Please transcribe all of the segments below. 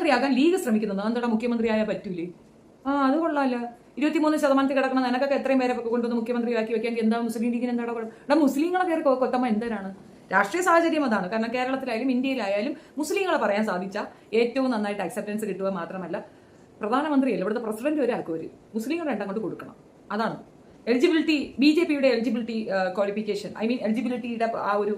മുഖ്യമന്ത്രിയാകാൻ league ശ്രമിക്കുന്നത്. എന്താ മുഖ്യമന്ത്രിയായാൽ പറ്റൂലേ? അത് കൊള്ളാമല്ലോ. 23% കിടക്കണം. നിനക്കൊക്കെ എത്രയും പേരെ കൊണ്ടുവന്ന് മുഖ്യമന്ത്രിയാക്കി വെക്കാൻ എന്താ മുസ്ലിം ലീഗിന് എന്താ ഇവിടെ മുസ്ലിങ്ങളെ കയറി കൊത്തമ്മ എന്തിനാണ്? രാഷ്ട്രീയ സാഹചര്യം അതാണ്. കാരണം കേരളത്തിലായാലും ഇന്ത്യയിലായാലും മുസ്ലിങ്ങളെ പറയാൻ സാധിച്ച ഏറ്റവും നന്നായിട്ട് അക്സെപ്റ്റൻസ് കിട്ടുക മാത്രമല്ല, പ്രധാനമന്ത്രിയല്ല ഇവിടുത്തെ പ്രസിഡന്റ് വരെ ആക്കും ഒരു മുസ്ലിങ്ങൾ രണ്ടങ്ങോട്ട് കൊടുക്കണം. അതാണ് എലിജിബിലിറ്റി. BJPയുടെ എലിജിബിലിറ്റി ക്വാളിഫിക്കേഷൻ, എലിജിബിലിറ്റിയുടെ ആ ഒരു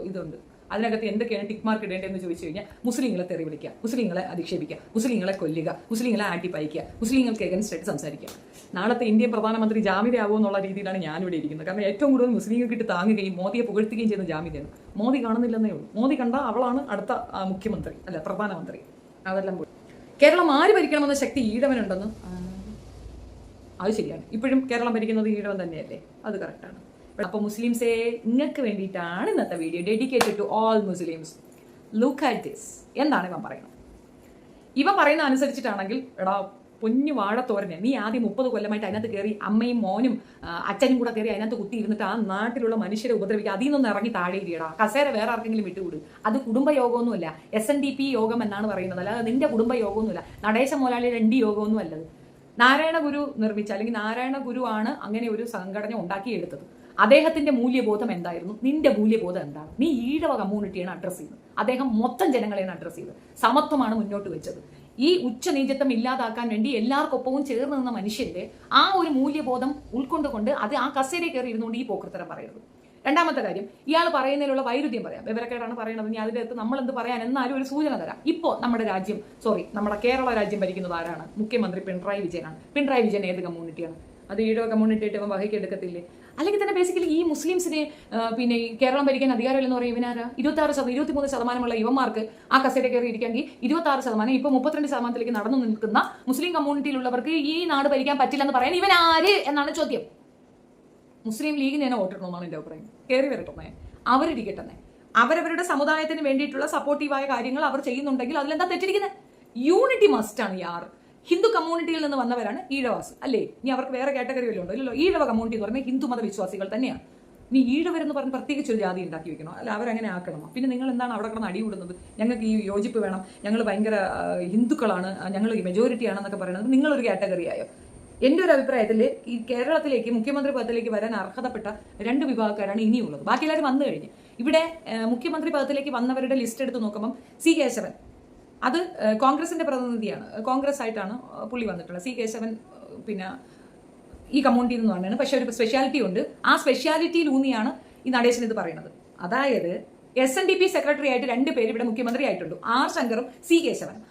ഇതുണ്ട്. അതിനകത്ത് എന്തൊക്കെയാണ് ടിക്ക് മാർക്ക് ഇടേണ്ടതെന്ന് ചോദിച്ചു കഴിഞ്ഞാൽ മുസ്ലിങ്ങളെ തെറി വിളിക്കുക, മുസ്ലിങ്ങളെ അധിക്ഷേപിക്കുക, മുസ്ലിങ്ങളെ കൊല്ലുക, മുസ്ലിങ്ങളെ ആട്ടിപ്പയക്കുക, മുസ്ലിങ്ങൾക്ക് എഗൻസ്റ്റ് ആയിട്ട് സംസാരിക്കുക. നാളത്തെ ഇന്ത്യൻ പ്രധാനമന്ത്രി ജാമിദയാവോ എന്നുള്ള രീതിയിലാണ് ഞാനിവിടെ ഇരിക്കുന്നത്. കാരണം ഏറ്റവും കൂടുതൽ മുസ്ലിങ്ങൾക്ക് ഇട്ട് താങ്ങുകയും മോദിയെ പുകഴ്ത്തുകയും ചെയ്യുന്ന ജാമിദയാണ്. മോദി കാണുന്നില്ലെന്നേ ഉള്ളൂ. മോദി കണ്ട അവളാണ് അടുത്ത മുഖ്യമന്ത്രി, അല്ല പ്രധാനമന്ത്രി. അതെല്ലാം പോയി. കേരളം ആര് ഭരിക്കണമെന്ന ശക്തി ഈഴവനുണ്ടെന്ന് അത് ശരിയാണ്. ഇപ്പോഴും കേരളം ഭരിക്കുന്നത് ഈഴവൻ തന്നെയല്ലേ? അത് കറക്റ്റാണ്. അപ്പോൾ മുസ്ലിംസേ, നിങ്ങൾക്ക് വേണ്ടിയിട്ടാണ് ഇന്നത്തെ video, dedicated to all Muslims. Look at this. എന്താണ് ഇവൻ പറയുന്നത്? ഇവൻ പറയുന്ന അനുസരിച്ചിട്ടാണെങ്കിൽ, എടാ പൊന്നു വാഴത്തോരനെ, നീ ആദ്യം 30 കൊല്ലമായിട്ട് അതിനകത്ത് കയറി അമ്മയും മോനും അച്ഛനും കൂടെ കയറി അതിനകത്ത് കുത്തി ഇരുന്നിട്ട് ആ നാട്ടിലുള്ള മനുഷ്യരെ ഉപദ്രവിക്കുക. അതിൽ നിന്നൊന്ന് ഇറങ്ങി താഴെ ഇരിയടാ. കസേര വേറെ ആർക്കെങ്കിലും വിട്ടുകൂടും. അത് കുടുംബയോഗമൊന്നുമല്ല, SNDP യോഗം എന്നാണ് പറയുന്നത്. അല്ലാതെ നിന്റെ കുടുംബയോഗമൊന്നുമില്ല. നടേശ മോലാളിയുടെ ND യോഗമൊന്നും അല്ലത്. നാരായണ ഗുരു നിർമ്മിച്ച, അല്ലെങ്കിൽ നാരായണ ഗുരു ആണ് അങ്ങനെ ഒരു സംഘടന ഉണ്ടാക്കിയെടുത്തത്. അദ്ദേഹത്തിന്റെ മൂല്യബോധം എന്തായിരുന്നു? നിന്റെ മൂല്യബോധം എന്താണ്? നീ ഈഴവ കമ്മ്യൂണിറ്റിയാണ് അഡ്രസ് ചെയ്യുന്നത്. അദ്ദേഹം മൊത്തം ജനങ്ങളെയാണ് അഡ്രസ് ചെയ്തത്. സമത്വമാണ് മുന്നോട്ട് വെച്ചത്. ഈ ഉച്ചനീചത്വം ഇല്ലാതാക്കാൻ വേണ്ടി എല്ലാവർക്കൊപ്പവും ചേർന്ന് നിന്ന മനുഷ്യന്റെ ആ ഒരു മൂല്യബോധം ഉൾക്കൊണ്ടുകൊണ്ട് അത് ആ കസേരയിൽ കയറി ഇരുന്നുകൊണ്ട് ഈ പോക്കൃത്തരം പറയരുത്. രണ്ടാമത്തെ കാര്യം, ഇയാൾ പറയുന്നതിലുള്ള വൈരുദ്ധ്യം പറയാം. വിവരക്കേടാണ് പറയണത്. ഇനി അതിൻ്റെ അകത്ത് നമ്മൾ എന്ത് പറയാൻ എന്നാലും ഒരു സൂചന തരാം. ഇപ്പോൾ നമ്മുടെ കേരള രാജ്യം ഭരിക്കുന്നത് ആരാണ്? മുഖ്യമന്ത്രി പിണറായി വിജയനാണ്. പിണറായി വിജയൻ ഏത് കമ്മ്യൂണിറ്റിയാണ്? അത് ഈഴവ കമ്മ്യൂണിറ്റി ആയിട്ട് ഇവൻ വഹിക്കെടുക്കത്തില്ലേ? അല്ലെങ്കിൽ തന്നെ ബേസിക്കലി ഈ മുസ്ലിംസിനെ പിന്നെ കേരളം ഭരിക്കാൻ അധികാരമില്ലെന്ന് പറയും ഇവനാരാ? 23% ഇവന്മാർക്ക് ആ കസേര കയറി ഇരിക്കാമെങ്കിൽ 26%, ഇപ്പോൾ 32%ലേക്ക് നടന്നു നിൽക്കുന്ന മുസ്ലിം കമ്മ്യൂണിറ്റിയിലുള്ളവർക്ക് ഈ നാട് ഭരിക്കാൻ പറ്റില്ലെന്ന് പറയാൻ ഇവൻ ആര് എന്നാണ് ചോദ്യം. മുസ്ലിം ലീഗിന് തന്നെ വോട്ടിടണമെന്നാണ് എൻ്റെ അഭിപ്രായം. കയറി വരട്ടെ, അവരിരിക്കട്ടെ. അവരവരുടെ സമുദായത്തിന് വേണ്ടിയിട്ടുള്ള സപ്പോർട്ടീവായ കാര്യങ്ങൾ അവർ ചെയ്യുന്നുണ്ടെങ്കിൽ അതിലെന്താ തെറ്റിരിക്കുന്നത്? യൂണിറ്റി മസ്റ്റാണ് യാർ. ഹിന്ദു കമ്മ്യൂണിറ്റിയിൽ നിന്ന് വന്നവരാണ് ഈഴവാസ്, അല്ലേ? ഇനി അവർക്ക് വേറെ കാറ്റഗറി വല്ലതും ഉണ്ടോ? ഇല്ലല്ലോ. ഈഴവ കമ്മ്യൂണിറ്റി എന്ന് പറഞ്ഞാൽ ഹിന്ദു മതവിശ്വാസികൾ തന്നെയാണ്. ഇനി ഈഴവരെന്ന് പറഞ്ഞ് പ്രത്യേകിച്ച് ഒരു ജാതി ഉണ്ടാക്കി വെക്കണോ? അല്ല, അവരങ്ങനെ ആക്കണമോ? പിന്നെ നിങ്ങൾ എന്താണ് അവിടെ കിടന്ന് അടികൂടുന്നത്? ഞങ്ങൾക്ക് ഈ യോജിപ്പ് വേണം, ഞങ്ങൾ ഭയങ്കര ഹിന്ദുക്കളാണ്, ഞങ്ങൾ മെജോറിറ്റി ആണെന്നൊക്കെ പറയുന്നത് നിങ്ങളൊരു കാറ്റഗറി ആയോ? എൻ്റെ ഒരു അഭിപ്രായത്തിൽ ഈ കേരളത്തിലേക്ക് മുഖ്യമന്ത്രി പദത്തിലേക്ക് വരാൻ അർഹതപ്പെട്ട 2 വിഭാഗക്കാരാണ് ഇനിയുള്ളത്. ബാക്കി എല്ലാവരും വന്നു കഴിഞ്ഞ്. ഇവിടെ മുഖ്യമന്ത്രി പദത്തിലേക്ക് വന്നവരുടെ ലിസ്റ്റ് എടുത്ത് നോക്കുമ്പം C. കേശവൻ, അത് കോൺഗ്രസിന്റെ പ്രതിനിധിയാണ്. കോൺഗ്രസ് ആയിട്ടാണ് പുള്ളി വന്നിട്ടുള്ളത്. C. കേശവൻ പിന്നെ ഈ കമ്മ്യൂണിറ്റിയിൽ നിന്ന് പറഞ്ഞാണ്. പക്ഷെ ഒരു സ്പെഷ്യാലിറ്റി ഉണ്ട്. ആ സ്പെഷ്യാലിറ്റിയിലൂന്നിയാണ് ഈ നടേശൻ ഇത് പറയുന്നത്. അതായത് SNDP സെക്രട്ടറി ആയിട്ട് 2 പേര് ഇവിടെ മുഖ്യമന്ത്രി ആയിട്ടുണ്ട്. R. ശങ്കറും C. കേശവനും.